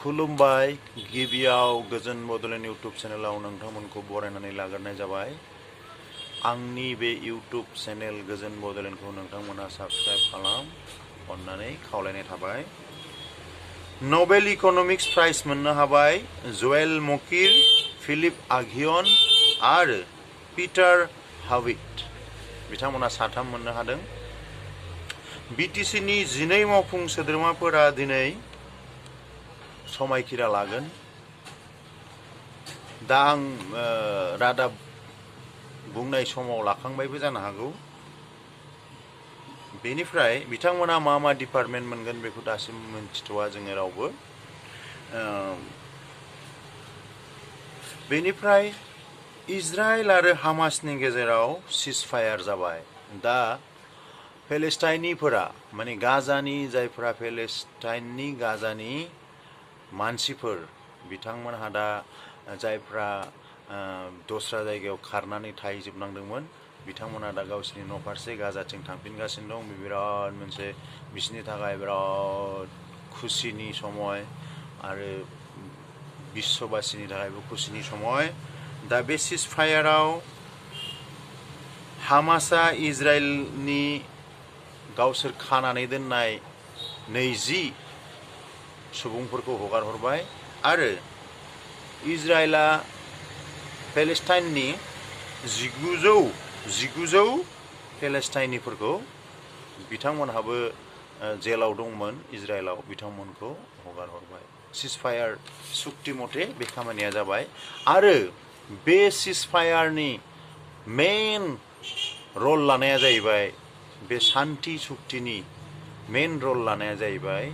खुलुमबाय गिबियाव गोजोन बड'लेण्ड इउट्युब चेनेलाव नोंथांमोनखौ बरायनानै लाग्रोनाय जाबाय। आंनि बे इउट्युब चेनेल गोजोन बड'लेण्डखौ नोंथांमोना साबस्क्राइब खालाम अननानै खावलायनाय थाबाय। नबेल इक'नमिक्स प्राइज मोननो हाबाय ज'एल मकिर, फिलिप आघियन आरो पिटार हाविट बिथांमोना साथाम मोननो हादों। बिटिसिनि 12 मावफुं सोद्रोमाफोरा दिनै समायखिरा लागोन। दा आं रादाब बुंनाय समाव लाखांबायबो जानो हागौ। बेनिफ्राय बिथांमोना मा मा डिपार्टमेन्ट मोनगोन बेखौ दासिम मिन्थिथ'वा जोङो रावबो। बेनिफ्राय इजराइल आरो हामासनि गेजेराव सिजफायार जाबाय। दा पेलेस्टाइनीफोरा माने गाजानि जायफोरा पेलेस्टाइननि गाजानि मानसिफोर बिथांमोनहा दा जायफ्रा दस्रा जायगायाव खारनानै थाहैजोबनांदोंमोन बिथांमोना दा गावसिनि न' फारसे गाजाथिं थांफिनगासिनो दं। बे बिराद मोनसे बिसोरनि थाखाय बिराद खुसिनि समय आरो बिश्वबासिनि थाखायबो खुसिनि समय। दा बे सिजफायाराव हामासआ इजराइलनि गावसोर खानानै दोननाय 20 सुबुंफोरखौ हगार हरबाय आरो इजराइला पेलेस्टाइननि 1900 पेलेस्टाइनीफोरखौ बिथांमोनहाबो जेलाव दंमोन इजराइलाव बिथांमोनखौ हगार हरबाय। सिजफायार सुक्ति मथे बे खामानिया जाबाय आरो बे सिजफायारनि मेन रल लानाया जाहैबाय बे शान्ति सुक्तिनि मेन रल लानाया जाहैबाय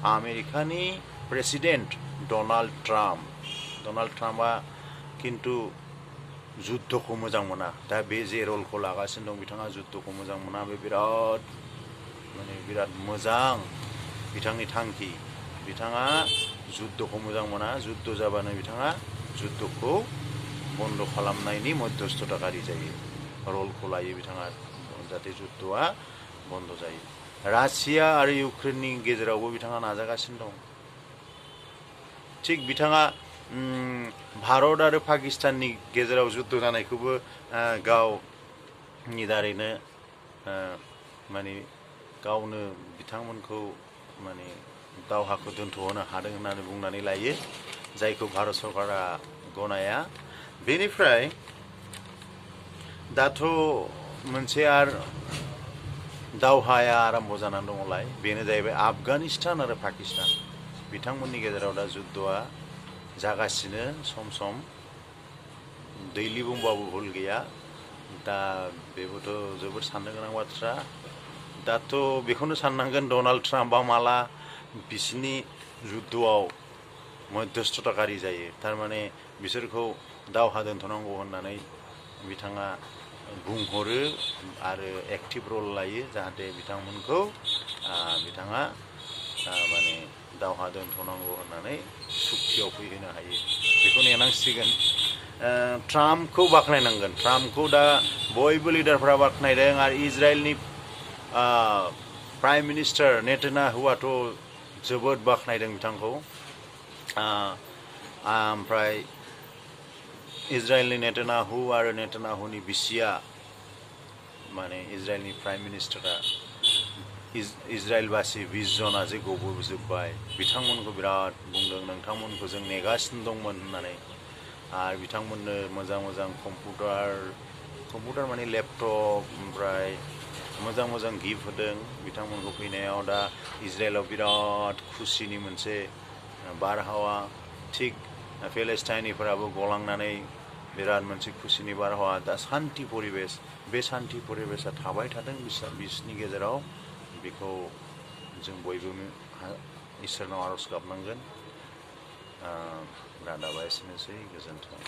आमेरिकानि प्रेसिडेन्ट डनाल्ड ट्राम्प। डनाल्ड ट्राम्पआ खिन्थु जुद्धखौ मोजां मोना। दा बे जे रलखौ लागासिनो दं बिथाङा जुद्धखौ मोजां मोना। बे बिराद मोजां बिथांनि थांखि। बिथाङा जुद्धखौ मोजां मोना। जुद्ध जाबानो बिथाङा जुद्धखौ बन्द खालामनायनि मध्यस्थताकारि जायो। रलखौ लायो बिथाङा जाहाथे जुद्धआ बन्द जायो। रासिया आरो इउक्रेननि गेजेरावबो बिथाङा नाजागासिनो दं। थिग बिथाङा भारत आरो पाकिस्ताननि गेजेराव जुद्ध जानायखौबो गावनि दारैनो माने गावनो बिथांमोनखौ माने दावहाखौ दोनथ'होनो हादों होननानै बुंनानै लायो, जायखौ भारत सरकारा गनाया। बेनिफ्राय दाथ' मोनसे आरो दावहाया आरम्भ जानानै दङलाय, बेनो जाहैबाय आफगानिस्तान आरो पाकिस्तान बिथांमोननि गेजेराव दा जुद्धआ जागासिनो। सम सम दैलि बुंबाबो भुल गैया। दा बेबोथ' जोबोद साननो गोनां बाथ्रा। दाथ' बेखौनो साननांगोन डनाल्ड ट्राम्पआ माला बिसिनि जुद्धआव मध्यस्थताकारि जायो। थारमाने बिसोरखौ दावहा दोनथ'नांगौ होननानै बिथाङा बुंहरो आरो एक्टिभ रल लायो जाहाथे बिथांमोनखौ बिथाङा माने दावहा दोनथ'नांगौ होननानै सुक्तियाव फैहोनो हायो। बेखौ नेनांसिगोन। ट्राम्पखौ बाख्नायनांगोन। ट्राम्पखौ दा बयबो लिडारफोरा बाख्नायदों आरो इजराइलनि प्राइम मिनिस्टार नेतान्याहुआथ' जोबोद बाख्नायदों बिथांखौ। ओमफ्राय इजराइलनि नेतान्याहु आरो नेतान्याहुनि बिसिया माने इजराइलनि प्राइम मिनिस्टारा इजराइलबासि 20 जना जे गबोजोब्बाय बिथांमोनखौ बिराद बुंदों नोंथांमोनखौ जों नेगासिनो दंमोन होननानै। आरो बिथांमोननो मोजां मोजां कम्पिउटार माने लेपटप ओमफ्राय मोजां मोजां गिफ्ट होदों बिथांमोनखौ फैनायाव। दा इजराइलाव बिराद खुसिनि मोनसे बारहावा। थिग पेलेस्टाइनीफोराबो गलांनानै बिराद मोनसे खुसिनि बारहावा। दा शान्ति परिबेस, बे शान्ति परिबेसा थाबाय थादों बिसोरनि गेजेराव। बेखौ जों बयबो इसोरनाव आरज गाबनांगोन। रादाबा एसेनोसै। गोजोन्थों।